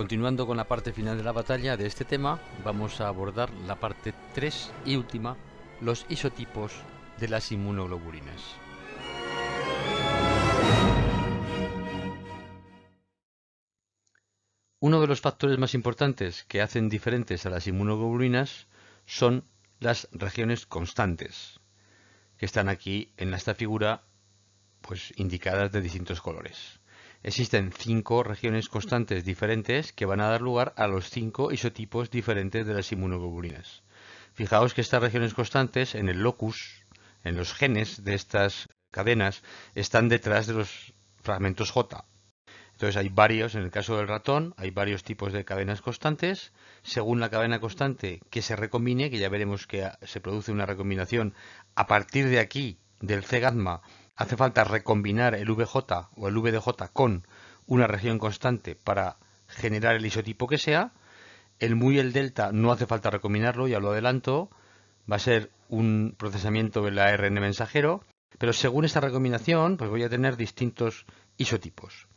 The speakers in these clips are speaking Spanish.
Continuando con la parte final de la batalla de este tema, vamos a abordar la parte 3 y última, los isotipos de las inmunoglobulinas. Uno de los factores más importantes que hacen diferentes a las inmunoglobulinas son las regiones constantes, que están aquí en esta figura, pues indicadas de distintos colores. Existen 5 regiones constantes diferentes que van a dar lugar a los 5 isotipos diferentes de las inmunoglobulinas. Fijaos que estas regiones constantes en el locus, en los genes de estas cadenas, están detrás de los fragmentos J. Entonces hay varios, en el caso del ratón, hay varios tipos de cadenas constantes. Según la cadena constante que se recombine, que ya veremos que se produce una recombinación a partir de aquí, del C-gamma, hace falta recombinar el VJ o el VDJ con una región constante para generar el isotipo que sea. El mu y el delta no hace falta recombinarlo, ya lo adelanto, va a ser un procesamiento del ARN mensajero, pero según esta recombinación, pues voy a tener distintos isotipos.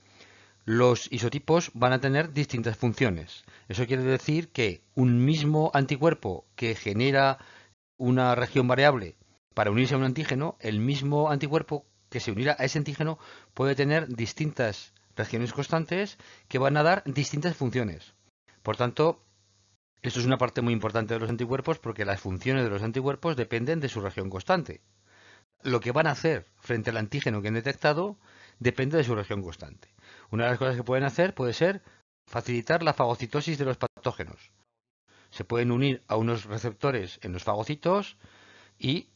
Los isotipos van a tener distintas funciones. Eso quiere decir que un mismo anticuerpo que genera una región variable para unirse a un antígeno, el mismo anticuerpo que se unirá a ese antígeno puede tener distintas regiones constantes que van a dar distintas funciones. Por tanto, esto es una parte muy importante de los anticuerpos porque las funciones de los anticuerpos dependen de su región constante. Lo que van a hacer frente al antígeno que han detectado depende de su región constante. Una de las cosas que pueden hacer puede ser facilitar la fagocitosis de los patógenos. Se pueden unir a unos receptores en los fagocitos y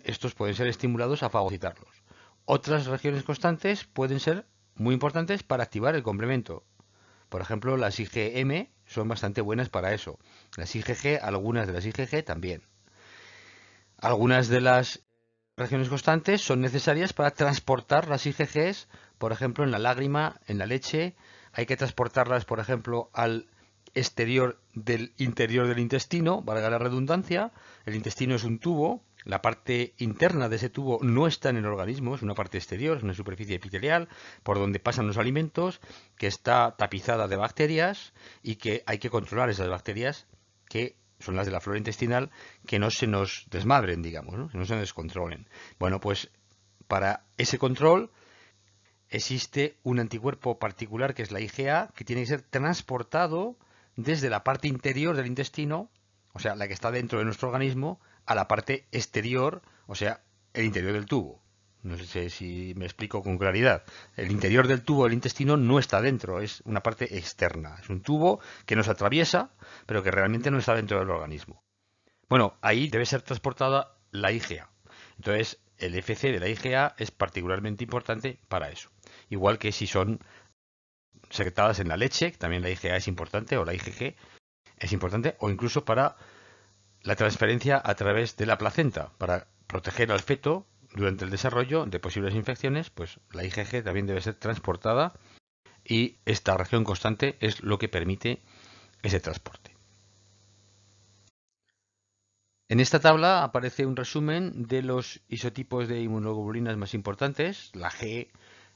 estos pueden ser estimulados a fagocitarlos. Otras regiones constantes pueden ser muy importantes para activar el complemento. Por ejemplo, las IgM son bastante buenas para eso. Las IgG, algunas de las IgG también. Algunas de las regiones constantes son necesarias para transportar las IgGs, por ejemplo, en la lágrima, en la leche. Hay que transportarlas, por ejemplo, al exterior del interior del intestino, valga la redundancia. El intestino es un tubo. La parte interna de ese tubo no está en el organismo, es una parte exterior, es una superficie epitelial por donde pasan los alimentos, que está tapizada de bacterias y que hay que controlar esas bacterias que son las de la flora intestinal, que no se nos desmadren, digamos, ¿no? Que no se nos descontrolen. Bueno, pues para ese control existe un anticuerpo particular que es la IgA, que tiene que ser transportado desde la parte interior del intestino, o sea, la que está dentro de nuestro organismo, a la parte exterior, o sea, el interior del tubo. No sé si me explico con claridad. El interior del tubo del intestino no está dentro, es una parte externa. Es un tubo que nos atraviesa, pero que realmente no está dentro del organismo. Bueno, ahí debe ser transportada la IgA. Entonces, el FC de la IgA es particularmente importante para eso. Igual que si son secretadas en la leche, también la IgA es importante, o la IgG es importante, o incluso para la transferencia a través de la placenta, para proteger al feto durante el desarrollo de posibles infecciones, pues la IgG también debe ser transportada y esta región constante es lo que permite ese transporte. En esta tabla aparece un resumen de los isotipos de inmunoglobulinas más importantes, la G,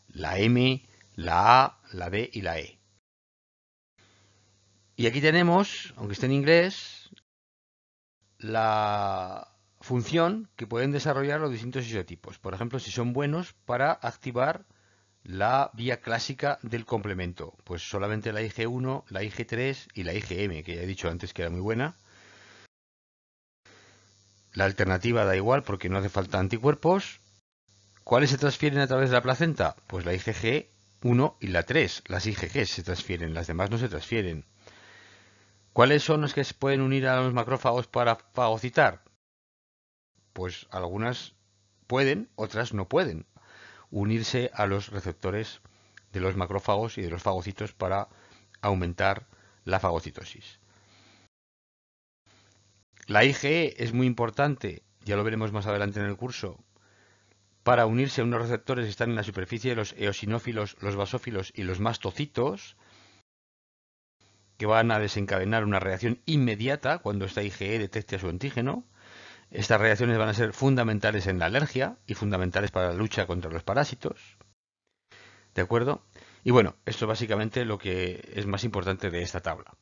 la M, la A, la D y la E. Y aquí tenemos, aunque esté en inglés, la función que pueden desarrollar los distintos isotipos. Por ejemplo, si son buenos para activar la vía clásica del complemento. Pues solamente la Ig1, la Ig3 y la IgM, que ya he dicho antes que era muy buena. La alternativa da igual porque no hace falta anticuerpos. ¿Cuáles se transfieren a través de la placenta? Pues la IgG1 y la 3. Las IgG se transfieren, las demás no se transfieren. ¿Cuáles son los que se pueden unir a los macrófagos para fagocitar? Pues algunas pueden, otras no pueden unirse a los receptores de los macrófagos y de los fagocitos para aumentar la fagocitosis. La IgE es muy importante, ya lo veremos más adelante en el curso, para unirse a unos receptores que están en la superficie de los eosinófilos, los basófilos y los mastocitos, que van a desencadenar una reacción inmediata cuando esta IgE detecte a su antígeno. Estas reacciones van a ser fundamentales en la alergia y fundamentales para la lucha contra los parásitos. ¿De acuerdo? Y bueno, esto es básicamente lo que es más importante de esta tabla.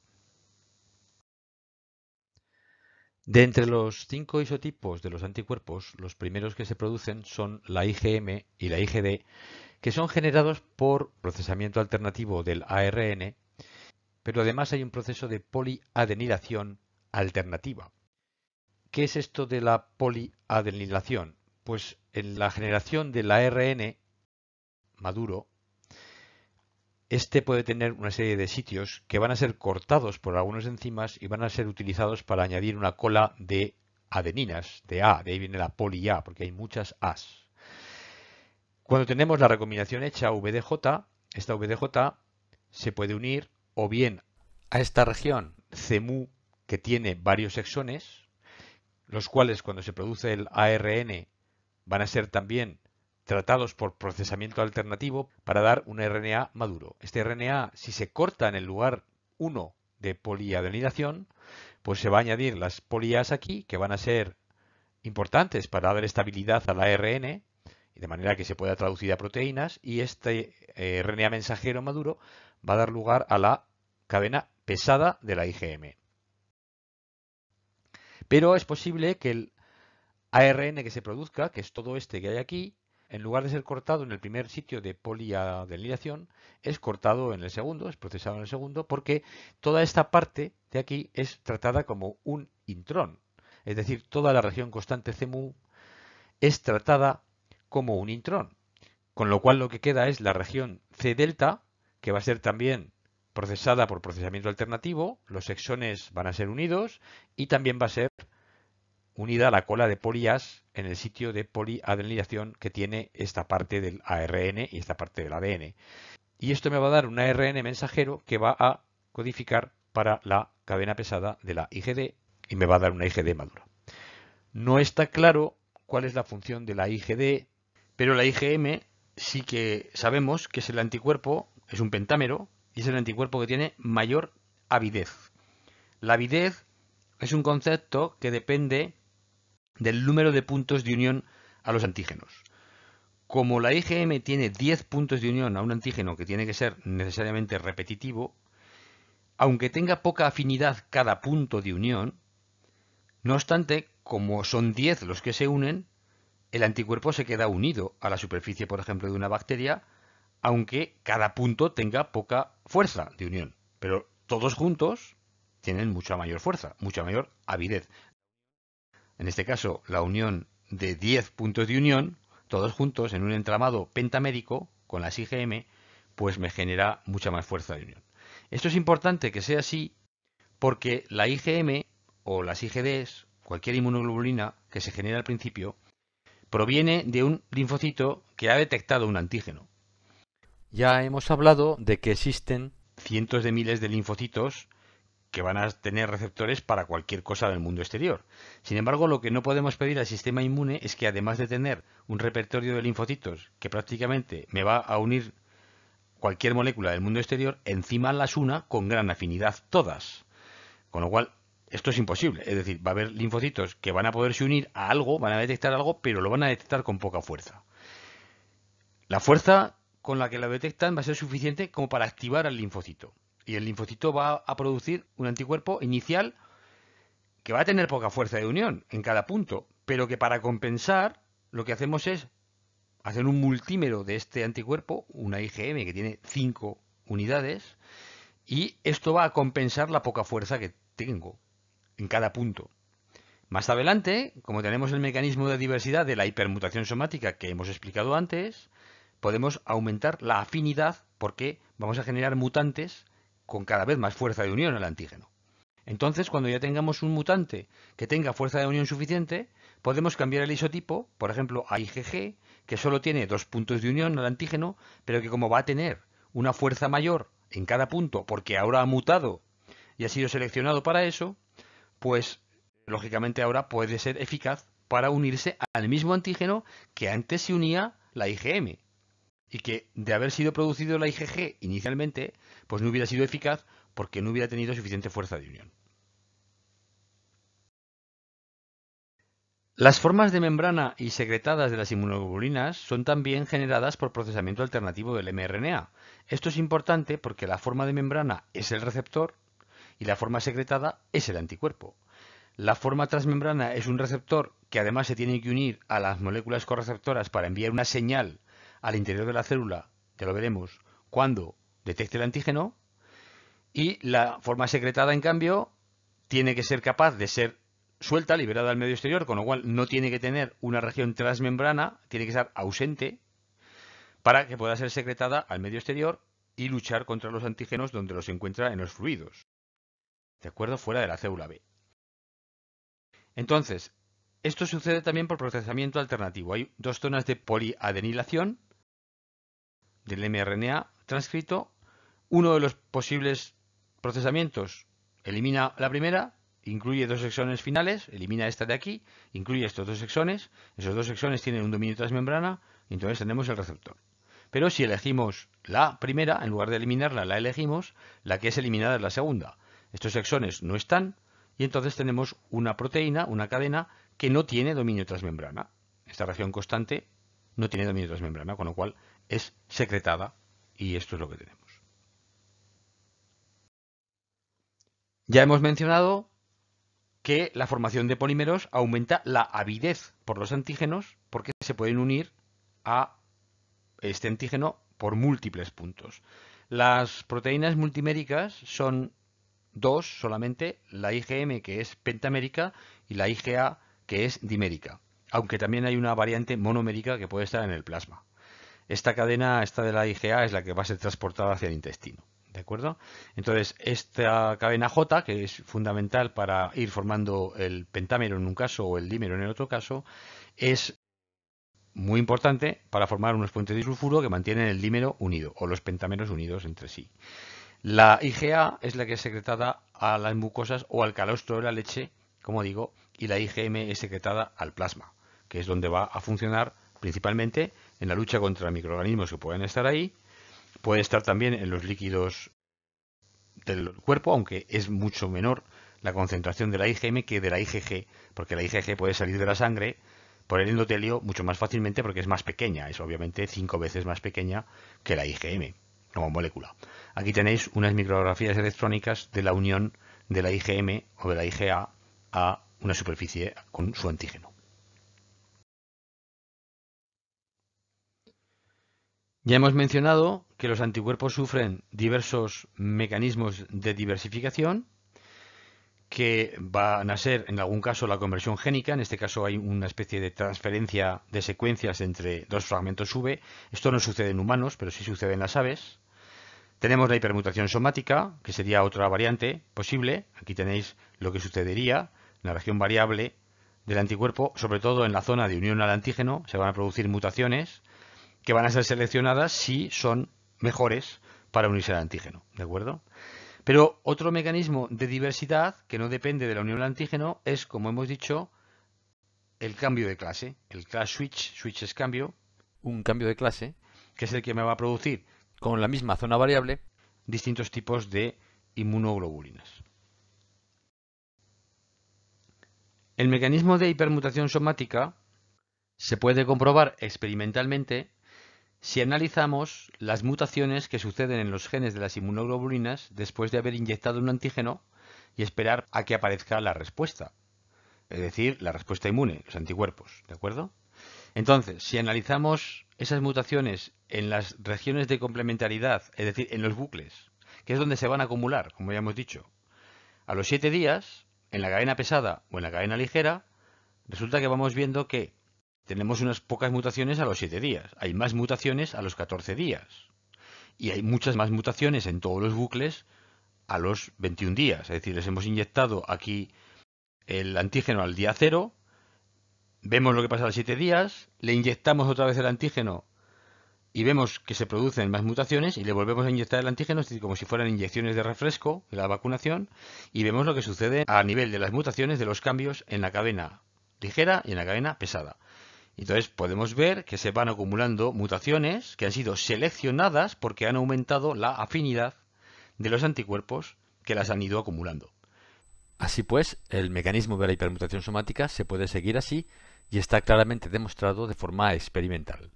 De entre los 5 isotipos de los anticuerpos, los primeros que se producen son la IgM y la IgD, que son generados por procesamiento alternativo del ARN, pero además hay un proceso de poliadenilación alternativa. ¿Qué es esto de la poliadenilación? Pues en la generación del ARN maduro, este puede tener una serie de sitios que van a ser cortados por algunas enzimas y van a ser utilizados para añadir una cola de adeninas, de A, de ahí viene la poli-A, porque hay muchas A's. Cuando tenemos la recombinación hecha VDJ, esta VDJ se puede unir o bien a esta región CEMU que tiene varios exones, los cuales cuando se produce el ARN van a ser también tratados por procesamiento alternativo para dar un RNA maduro. Este RNA, si se corta en el lugar 1 de poliadenilación, pues se va a añadir las polias aquí, que van a ser importantes para dar estabilidad al ARN, de manera que se pueda traducir a proteínas, y este RNA mensajero maduro va a dar lugar a la cadena pesada de la IgM. Pero es posible que el ARN que se produzca, que es todo este que hay aquí, en lugar de ser cortado en el primer sitio de poliadenilación, es cortado en el segundo, es procesado en el segundo, porque toda esta parte de aquí es tratada como un intrón. Es decir, toda la región constante CMU es tratada como un intrón. Con lo cual lo que queda es la región C delta, que va a ser también procesada por procesamiento alternativo, los exones van a ser unidos y también va a ser unida a la cola de polias en el sitio de poliadenilación que tiene esta parte del ARN y esta parte del ADN. Y esto me va a dar un ARN mensajero que va a codificar para la cadena pesada de la IgD y me va a dar una IgD madura. No está claro cuál es la función de la IgD, pero la IgM sí que sabemos que es el anticuerpo, es un pentámero, y es el anticuerpo que tiene mayor avidez. La avidez es un concepto que depende del número de puntos de unión a los antígenos. Como la IgM tiene 10 puntos de unión a un antígeno que tiene que ser necesariamente repetitivo, aunque tenga poca afinidad cada punto de unión, no obstante, como son 10 los que se unen, el anticuerpo se queda unido a la superficie, por ejemplo, de una bacteria, aunque cada punto tenga poca fuerza de unión. Pero todos juntos tienen mucha mayor fuerza, mucha mayor avidez. En este caso, la unión de 10 puntos de unión, todos juntos en un entramado pentamérico con las IgM, pues me genera mucha más fuerza de unión. Esto es importante que sea así porque la IgM o las IgDs, cualquier inmunoglobulina que se genera al principio, proviene de un linfocito que ha detectado un antígeno. Ya hemos hablado de que existen cientos de miles de linfocitos que van a tener receptores para cualquier cosa del mundo exterior. Sin embargo, lo que no podemos pedir al sistema inmune es que además de tener un repertorio de linfocitos que prácticamente me va a unir cualquier molécula del mundo exterior, encima las una con gran afinidad todas. Con lo cual, esto es imposible. Es decir, va a haber linfocitos que van a poderse unir a algo, van a detectar algo, pero lo van a detectar con poca fuerza. La fuerza con la que lo detectan va a ser suficiente como para activar al linfocito. Y el linfocito va a producir un anticuerpo inicial que va a tener poca fuerza de unión en cada punto, pero que para compensar lo que hacemos es hacer un multímero de este anticuerpo, una IgM que tiene 5 unidades, y esto va a compensar la poca fuerza que tengo en cada punto. Más adelante, como tenemos el mecanismo de diversidad de la hipermutación somática que hemos explicado antes, podemos aumentar la afinidad porque vamos a generar mutantes con cada vez más fuerza de unión al antígeno. Entonces, cuando ya tengamos un mutante que tenga fuerza de unión suficiente, podemos cambiar el isotipo, por ejemplo, a IgG, que solo tiene 2 puntos de unión al antígeno, pero que como va a tener una fuerza mayor en cada punto porque ahora ha mutado y ha sido seleccionado para eso, pues lógicamente ahora puede ser eficaz para unirse al mismo antígeno que antes se unía la IgM y que de haber sido producido la IgG inicialmente, pues no hubiera sido eficaz porque no hubiera tenido suficiente fuerza de unión. Las formas de membrana y secretadas de las inmunoglobulinas son también generadas por procesamiento alternativo del mRNA. Esto es importante porque la forma de membrana es el receptor y la forma secretada es el anticuerpo. La forma transmembrana es un receptor que además se tiene que unir a las moléculas correceptoras para enviar una señal al interior de la célula, ya lo veremos, cuando detecte el antígeno, y la forma secretada, en cambio, tiene que ser capaz de ser suelta, liberada al medio exterior, con lo cual no tiene que tener una región transmembrana, tiene que estar ausente para que pueda ser secretada al medio exterior y luchar contra los antígenos donde los encuentra en los fluidos, ¿de acuerdo? Fuera de la célula B. Entonces, esto sucede también por procesamiento alternativo. Hay dos zonas de poliadenilación del mRNA transcrito. Uno de los posibles procesamientos elimina la primera, incluye dos exones finales, elimina esta de aquí, incluye estos dos exones. Esos dos exones tienen un dominio transmembrana y entonces tenemos el receptor. Pero si elegimos la primera, en lugar de eliminarla, la elegimos, la que es eliminada es la segunda. Estos exones no están y entonces tenemos una proteína, una cadena, que no tiene dominio transmembrana. Esta región constante no tiene dominio transmembrana, con lo cual es secretada y esto es lo que tenemos. Ya hemos mencionado que la formación de polímeros aumenta la avidez por los antígenos porque se pueden unir a este antígeno por múltiples puntos. Las proteínas multiméricas son dos solamente, la IgM, que es pentamérica, y la IgA, que es dimérica, aunque también hay una variante monomérica que puede estar en el plasma. Esta cadena, esta de la IgA, es la que va a ser transportada hacia el intestino, ¿de acuerdo? Entonces, esta cadena J, que es fundamental para ir formando el pentámero en un caso o el dímero en el otro caso, es muy importante para formar unos puentes de disulfuro que mantienen el dímero unido, o los pentámeros unidos entre sí. La IgA es la que es secretada a las mucosas o al calostro de la leche, como digo, y la IgM es secretada al plasma, que es donde va a funcionar principalmente en la lucha contra microorganismos que pueden estar ahí. Puede estar también en los líquidos del cuerpo, aunque es mucho menor la concentración de la IgM que de la IgG, porque la IgG puede salir de la sangre por el endotelio mucho más fácilmente porque es más pequeña, es obviamente 5 veces más pequeña que la IgM como molécula. Aquí tenéis unas micrografías electrónicas de la unión de la IgM o de la IgA a una superficie con su antígeno. Ya hemos mencionado que los anticuerpos sufren diversos mecanismos de diversificación que van a ser, en algún caso, la conversión génica. En este caso hay una especie de transferencia de secuencias entre dos fragmentos V. Esto no sucede en humanos, pero sí sucede en las aves. Tenemos la hipermutación somática, que sería otra variante posible. Aquí tenéis lo que sucedería en la región variable del anticuerpo, sobre todo en la zona de unión al antígeno. Se van a producir mutaciones que van a ser seleccionadas si son mejores para unirse al antígeno, ¿de acuerdo? Pero otro mecanismo de diversidad que no depende de la unión al antígeno es, como hemos dicho, el cambio de clase. El class switch es cambio, un cambio de clase, que es el que me va a producir con la misma zona variable distintos tipos de inmunoglobulinas. El mecanismo de hipermutación somática se puede comprobar experimentalmente si analizamos las mutaciones que suceden en los genes de las inmunoglobulinas después de haber inyectado un antígeno y esperar a que aparezca la respuesta, es decir, la respuesta inmune, los anticuerpos, ¿de acuerdo? Entonces, si analizamos esas mutaciones en las regiones de complementariedad, es decir, en los bucles, que es donde se van a acumular, como ya hemos dicho, a los 7 días, en la cadena pesada o en la cadena ligera, resulta que vamos viendo que tenemos unas pocas mutaciones a los 7 días, hay más mutaciones a los 14 días, y hay muchas más mutaciones en todos los bucles a los 21 días, es decir, les hemos inyectado aquí el antígeno al día 0, vemos lo que pasa a los 7 días, le inyectamos otra vez el antígeno y vemos que se producen más mutaciones y le volvemos a inyectar el antígeno, es decir, como si fueran inyecciones de refresco de la vacunación, y vemos lo que sucede a nivel de las mutaciones de los cambios en la cadena ligera y en la cadena pesada. Entonces podemos ver que se van acumulando mutaciones que han sido seleccionadas porque han aumentado la afinidad de los anticuerpos que las han ido acumulando. Así pues, el mecanismo de la hipermutación somática se puede seguir así y está claramente demostrado de forma experimental.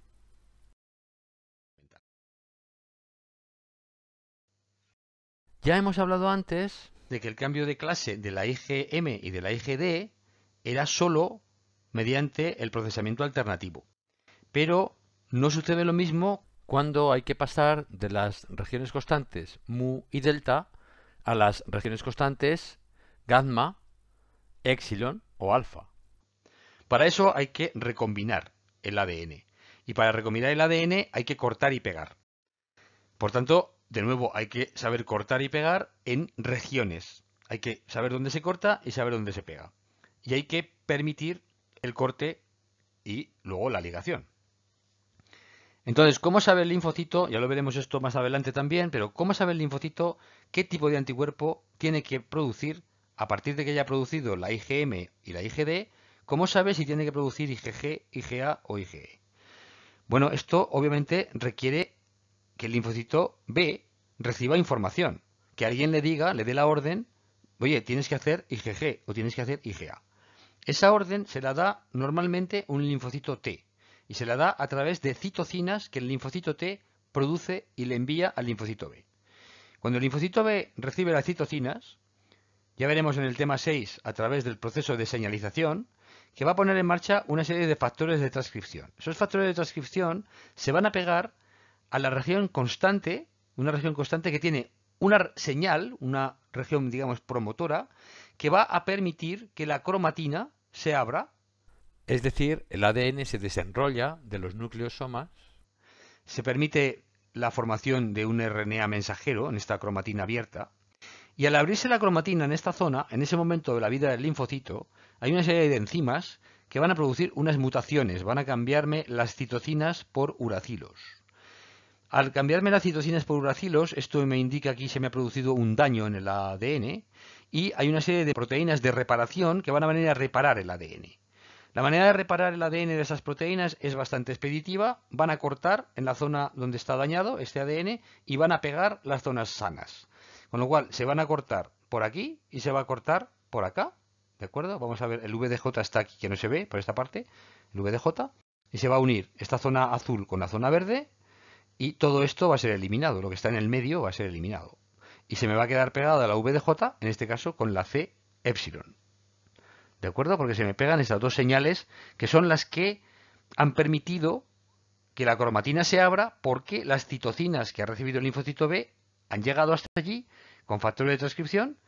Ya hemos hablado antes de que el cambio de clase de la IgM y de la IgD era solo mediante el procesamiento alternativo. Pero no sucede lo mismo cuando hay que pasar de las regiones constantes mu y delta a las regiones constantes gamma, epsilon o alfa. Para eso hay que recombinar el ADN. Y para recombinar el ADN hay que cortar y pegar. Por tanto, de nuevo, hay que saber cortar y pegar en regiones. Hay que saber dónde se corta y saber dónde se pega. Y hay que permitir el corte y luego la ligación. Entonces, ¿cómo sabe el linfocito? Ya lo veremos esto más adelante también, pero ¿cómo sabe el linfocito qué tipo de anticuerpo tiene que producir a partir de que haya producido la IgM y la IgD? ¿Cómo sabe si tiene que producir IgG, IgA o IgE? Bueno, esto obviamente requiere que el linfocito B reciba información, que alguien le diga, le dé la orden, oye, tienes que hacer IgG o tienes que hacer IgA. Esa orden se la da normalmente un linfocito T y se la da a través de citocinas que el linfocito T produce y le envía al linfocito B. Cuando el linfocito B recibe las citocinas, ya veremos en el tema 6 a través del proceso de señalización, que va a poner en marcha una serie de factores de transcripción. Esos factores de transcripción se van a pegar a la región constante, una región constante que tiene una señal, una región, digamos, promotora, que va a permitir que la cromatina se abra. Es decir, el ADN se desenrolla de los nucleosomas. Se permite la formación de un RNA mensajero en esta cromatina abierta. Y al abrirse la cromatina en esta zona, en ese momento de la vida del linfocito, hay una serie de enzimas que van a producir unas mutaciones, van a cambiarme las citocinas por uracilos. Al cambiarme las citocinas por uracilos, esto me indica que aquí se me ha producido un daño en el ADN y hay una serie de proteínas de reparación que van a venir a reparar el ADN. La manera de reparar el ADN de esas proteínas es bastante expeditiva. Van a cortar en la zona donde está dañado este ADN y van a pegar las zonas sanas. Con lo cual se van a cortar por aquí y se va a cortar por acá. ¿De acuerdo? Vamos a ver, el VDJ está aquí, que no se ve por esta parte, el VDJ, y se va a unir esta zona azul con la zona verde y todo esto va a ser eliminado. Lo que está en el medio va a ser eliminado. Y se me va a quedar pegada la VDJ, en este caso con la C epsilon. ¿De acuerdo? Porque se me pegan estas dos señales que son las que han permitido que la cromatina se abra porque las citocinas que ha recibido el linfocito B han llegado hasta allí con factores de transcripción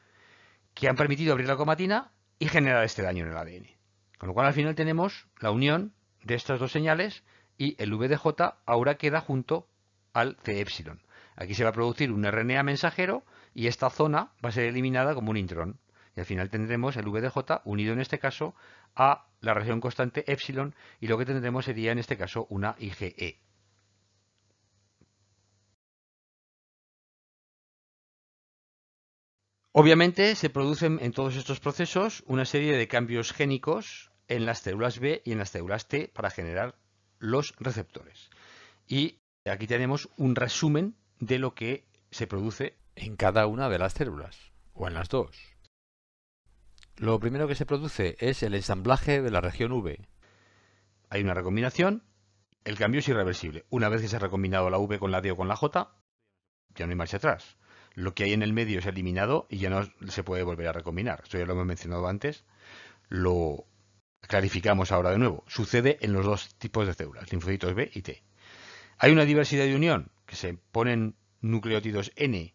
que han permitido abrir la cromatina y generar este daño en el ADN. Con lo cual al final tenemos la unión de estas dos señales y el VDJ ahora queda junto al C epsilon. Aquí se va a producir un RNA mensajero y esta zona va a ser eliminada como un intrón. Y al final tendremos el VDJ unido en este caso a la región constante epsilon y lo que tendremos sería en este caso una IgE. Obviamente se producen en todos estos procesos una serie de cambios génicos en las células B y en las células T para generar los receptores. Y aquí tenemos un resumen de lo que se produce en cada una de las células, o en las dos. Lo primero que se produce es el ensamblaje de la región V. Hay una recombinación, el cambio es irreversible. Una vez que se ha recombinado la V con la D o con la J, ya no hay marcha atrás. Lo que hay en el medio es eliminado y ya no se puede volver a recombinar. Esto ya lo hemos mencionado antes, lo clarificamos ahora de nuevo. Sucede en los dos tipos de células, linfocitos B y T. Hay una diversidad de unión, que se ponen nucleótidos N,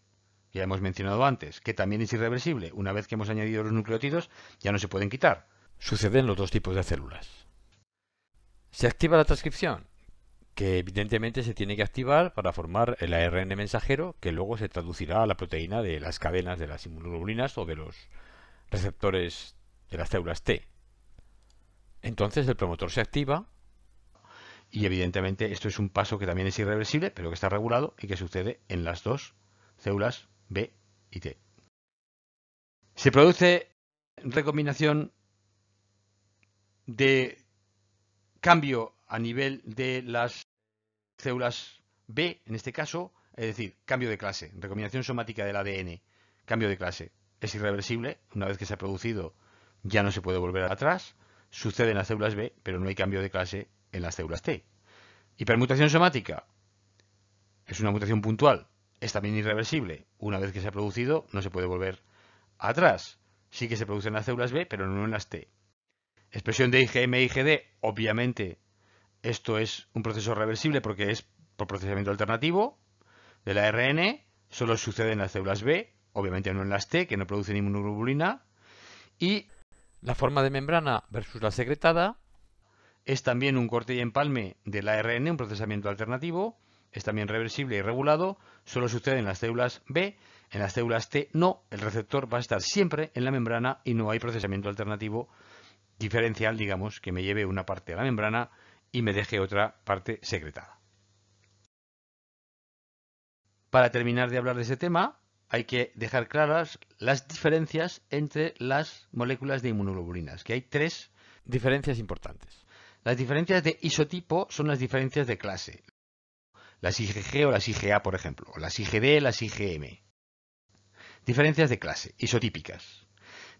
que ya hemos mencionado antes, que también es irreversible. Una vez que hemos añadido los nucleótidos, ya no se pueden quitar. Sucede en los dos tipos de células. ¿Se activa la transcripción? Que evidentemente se tiene que activar para formar el ARN mensajero que luego se traducirá a la proteína de las cadenas de las inmunoglobulinas o de los receptores de las células T. Entonces el promotor se activa y evidentemente esto es un paso que también es irreversible, pero que está regulado y que sucede en las dos células B y T. Se produce recombinación de cambio a nivel de las células B, en este caso, es decir, cambio de clase, recombinación somática del ADN, cambio de clase. Es irreversible, una vez que se ha producido ya no se puede volver atrás, sucede en las células B, pero no hay cambio de clase en las células T. Hipermutación somática es una mutación puntual, es también irreversible. Una vez que se ha producido, no se puede volver atrás. Sí que se produce en las células B, pero no en las T. Expresión de IgM e IgD, obviamente esto es un proceso reversible porque es por procesamiento alternativo del ARN, solo sucede en las células B, obviamente no en las T, que no producen inmunoglobulina. Y la forma de membrana versus la secretada es también un corte y empalme del ARN, un procesamiento alternativo, es también reversible y regulado, solo sucede en las células B, en las células T no, el receptor va a estar siempre en la membrana y no hay procesamiento alternativo diferencial, digamos, que me lleve una parte a la membrana y me deje otra parte secretada. Para terminar de hablar de ese tema, hay que dejar claras las diferencias entre las moléculas de inmunoglobulinas, que hay 3 diferencias importantes. Las diferencias de isotipo son las diferencias de clase. Las IgG o las IgA, por ejemplo, o las IgD, las IgM. Diferencias de clase, isotípicas.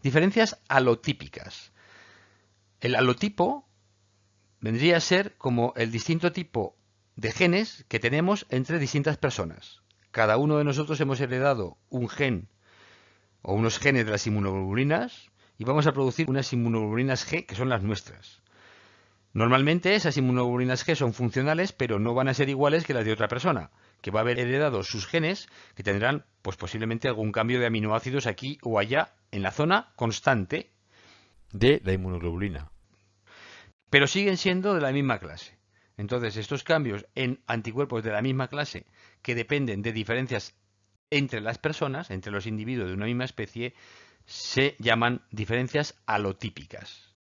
Diferencias alotípicas. El alotipo vendría a ser como el distinto tipo de genes que tenemos entre distintas personas. Cada uno de nosotros hemos heredado un gen o unos genes de las inmunoglobulinas y vamos a producir unas inmunoglobulinas G que son las nuestras. Normalmente esas inmunoglobulinas G son funcionales, pero no van a ser iguales que las de otra persona, que va a haber heredado sus genes que tendrán pues posiblemente algún cambio de aminoácidos aquí o allá en la zona constante de la inmunoglobulina. Pero siguen siendo de la misma clase. Entonces, estos cambios en anticuerpos de la misma clase que dependen de diferencias entre las personas, entre los individuos de una misma especie, se llaman diferencias alotípicas.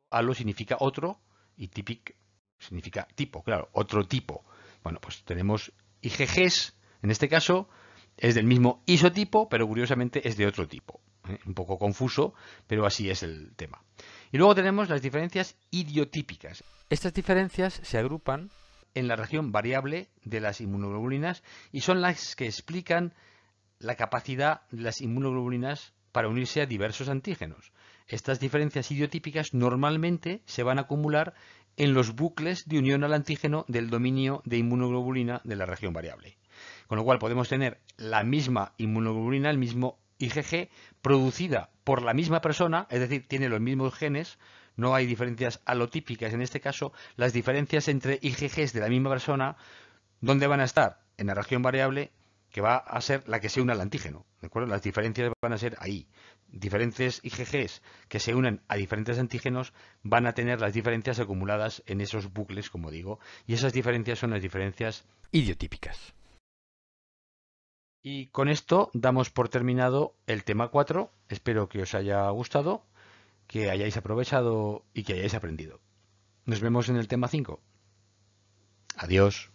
Alo significa otro y típic significa tipo, claro, otro tipo. Bueno, pues tenemos IgGs, en este caso es del mismo isotipo, pero curiosamente es de otro tipo. Un poco confuso, pero así es el tema. Y luego tenemos las diferencias idiotípicas. Estas diferencias se agrupan en la región variable de las inmunoglobulinas y son las que explican la capacidad de las inmunoglobulinas para unirse a diversos antígenos. Estas diferencias idiotípicas normalmente se van a acumular en los bucles de unión al antígeno del dominio de inmunoglobulina de la región variable. Con lo cual podemos tener la misma inmunoglobulina, el mismo IgG, producida por la misma persona, es decir, tiene los mismos genes, no hay diferencias alotípicas en este caso. Las diferencias entre IgGs de la misma persona, ¿dónde van a estar? En la región variable, que va a ser la que se une al antígeno, ¿de acuerdo? Las diferencias van a ser ahí. Diferentes IgGs que se unen a diferentes antígenos van a tener las diferencias acumuladas en esos bucles, como digo, y esas diferencias son las diferencias idiotípicas. Y con esto damos por terminado el tema 4. Espero que os haya gustado, que hayáis aprovechado y que hayáis aprendido. Nos vemos en el tema 5. Adiós.